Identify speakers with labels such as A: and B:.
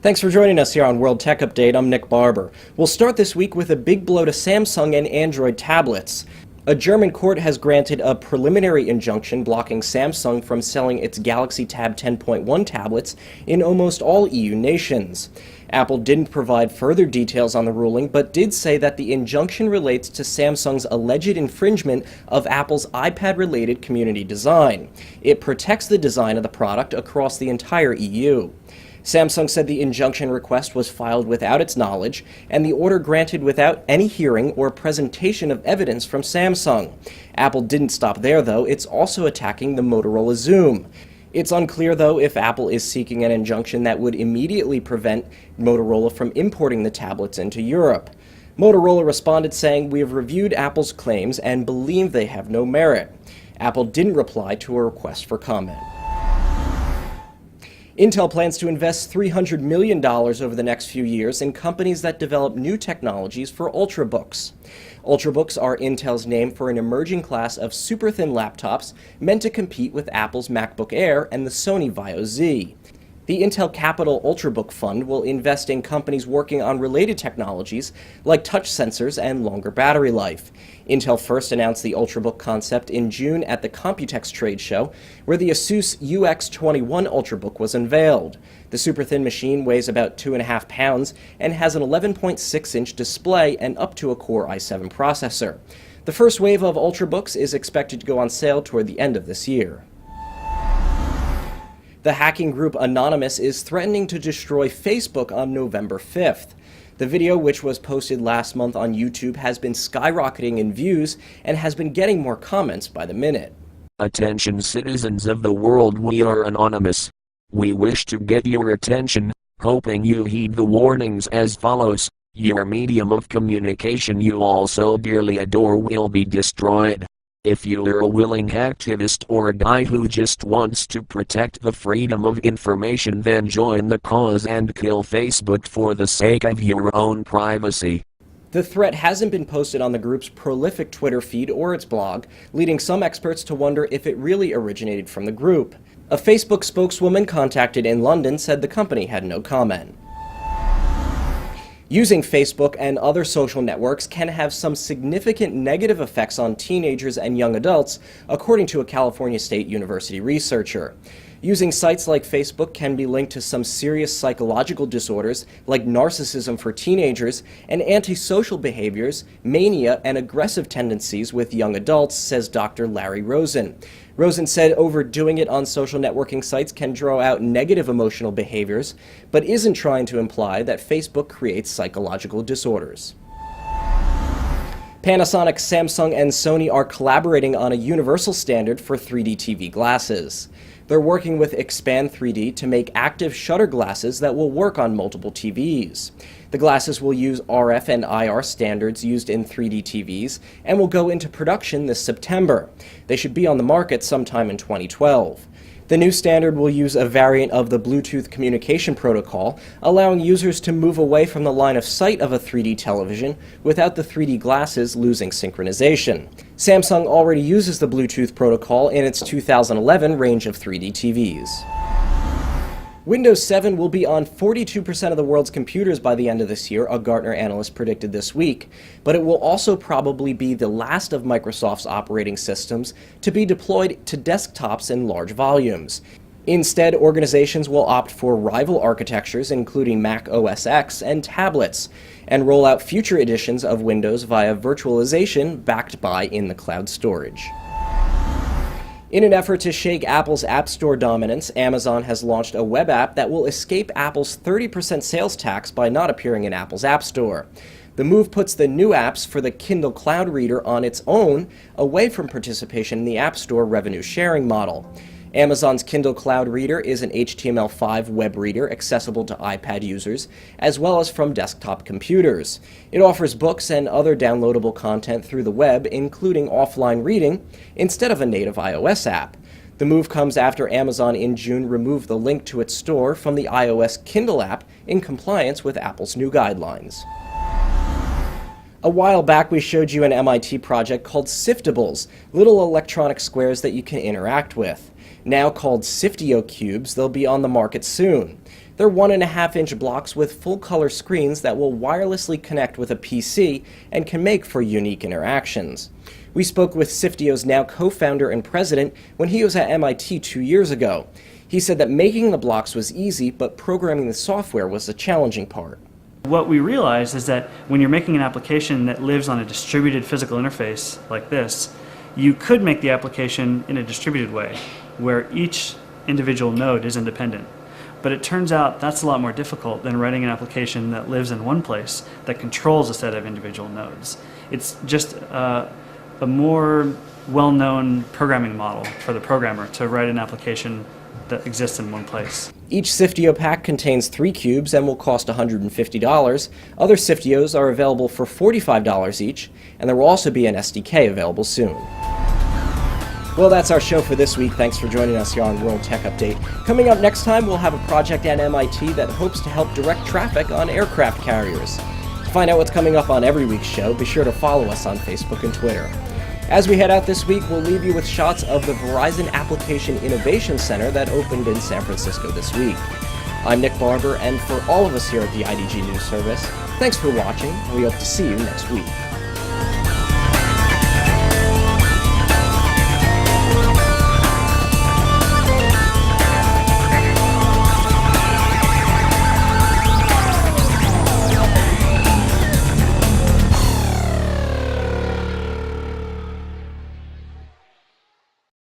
A: Thanks for joining us here on World Tech Update. I'm Nick Barber. We'll start this week with a big blow to Samsung and Android tablets. A German court has granted a preliminary injunction blocking Samsung from selling its Galaxy Tab 10.1 tablets in almost all EU nations. Apple didn't provide further details on the ruling, but did say that the injunction relates to Samsung's alleged infringement of Apple's iPad-related community design. It protects the design of the product across the entire EU. Samsung said the injunction request was filed without its knowledge, and the order granted without any hearing or presentation of evidence from Samsung. Apple didn't stop there, though. It's also attacking the Motorola Xoom. It's unclear, though, if Apple is seeking an injunction that would immediately prevent Motorola from importing the tablets into Europe. Motorola responded saying, "We have reviewed Apple's claims and believe they have no merit." Apple didn't reply to a request for comment. Intel plans to invest $300 million over the next few years in companies that develop new technologies for Ultrabooks. Ultrabooks are Intel's name for an emerging class of super-thin laptops meant to compete with Apple's MacBook Air and the Sony Vaio Z. The Intel Capital Ultrabook Fund will invest in companies working on related technologies like touch sensors and longer battery life. Intel first announced the Ultrabook concept in June at the Computex trade show, where the Asus UX21 Ultrabook was unveiled. The super-thin machine weighs about 2.5 pounds and has an 11.6-inch display and up to a Core i7 processor. The first wave of Ultrabooks is expected to go on sale toward the end of this year. The hacking group Anonymous is threatening to destroy Facebook on November 5th. The video, which was posted last month on YouTube, has been skyrocketing in views and has been getting more comments by the minute.
B: Attention citizens of the world, we are Anonymous. We wish to get your attention, hoping you heed the warnings as follows. Your medium of communication you all so dearly adore will be destroyed. If you're a willing activist or a guy who just wants to protect the freedom of information, then join the cause and kill Facebook for the sake of your own privacy.
A: The threat hasn't been posted on the group's prolific Twitter feed or its blog, leading some experts to wonder if it really originated from the group. A Facebook spokeswoman contacted in London said the company had no comment. Using Facebook and other social networks can have some significant negative effects on teenagers and young adults, according to a California State University researcher. Using sites like Facebook can be linked to some serious psychological disorders like narcissism for teenagers and antisocial behaviors, mania, and aggressive tendencies with young adults, says Dr. Larry Rosen. Rosen said overdoing it on social networking sites can draw out negative emotional behaviors, but isn't trying to imply that Facebook creates psychological disorders. Panasonic, Samsung, and Sony are collaborating on a universal standard for 3D TV glasses. They're working with Expand 3D to make active shutter glasses that will work on multiple TVs. The glasses will use RF and IR standards used in 3D TVs and will go into production this September. They should be on the market sometime in 2012. The new standard will use a variant of the Bluetooth communication protocol, allowing users to move away from the line of sight of a 3D television without the 3D glasses losing synchronization. Samsung already uses the Bluetooth protocol in its 2011 range of 3D TVs. Windows 7 will be on 42% of the world's computers by the end of this year, a Gartner analyst predicted this week, but it will also probably be the last of Microsoft's operating systems to be deployed to desktops in large volumes. Instead, organizations will opt for rival architectures, including Mac OS X and tablets, and roll out future editions of Windows via virtualization backed by in-the-cloud storage. In an effort to shake Apple's App Store dominance, Amazon has launched a web app that will escape Apple's 30% sales tax by not appearing in Apple's App Store. The move puts the new apps for the Kindle Cloud Reader on its own, away from participation in the App Store revenue sharing model. Amazon's Kindle Cloud Reader is an HTML5 web reader accessible to iPad users, as well as from desktop computers. It offers books and other downloadable content through the web, including offline reading, instead of a native iOS app. The move comes after Amazon in June removed the link to its store from the iOS Kindle app in compliance with Apple's new guidelines. A while back we showed you an MIT project called Siftables, little electronic squares that you can interact with. Now called Sifteo Cubes, they'll be on the market soon. They're 1.5-inch blocks with full-color screens that will wirelessly connect with a PC and can make for unique interactions. We spoke with Sifteo's now co-founder and president when he was at MIT 2 years ago. He said that making the blocks was easy, but programming the software was the challenging part.
C: What we realized is that when you're making an application that lives on a distributed physical interface like this, you could make the application in a distributed way, where each individual node is independent. But it turns out that's a lot more difficult than writing an application that lives in one place that controls a set of individual nodes. It's just a more well-known programming model for the programmer to write an application that exists in one place.
A: Each Sifteo pack contains 3 cubes and will cost $150. Other Sifteos are available for $45 each, and there will also be an SDK available soon. Well, that's our show for this week. Thanks for joining us here on World Tech Update. Coming up next time, we'll have a project at MIT that hopes to help direct traffic on aircraft carriers. To find out what's coming up on every week's show, be sure to follow us on Facebook and Twitter. As we head out this week, we'll leave you with shots of the Verizon Application Innovation Center that opened in San Francisco this week. I'm Nick Barber, and for all of us here at the IDG News Service, thanks for watching. We hope to see you next week.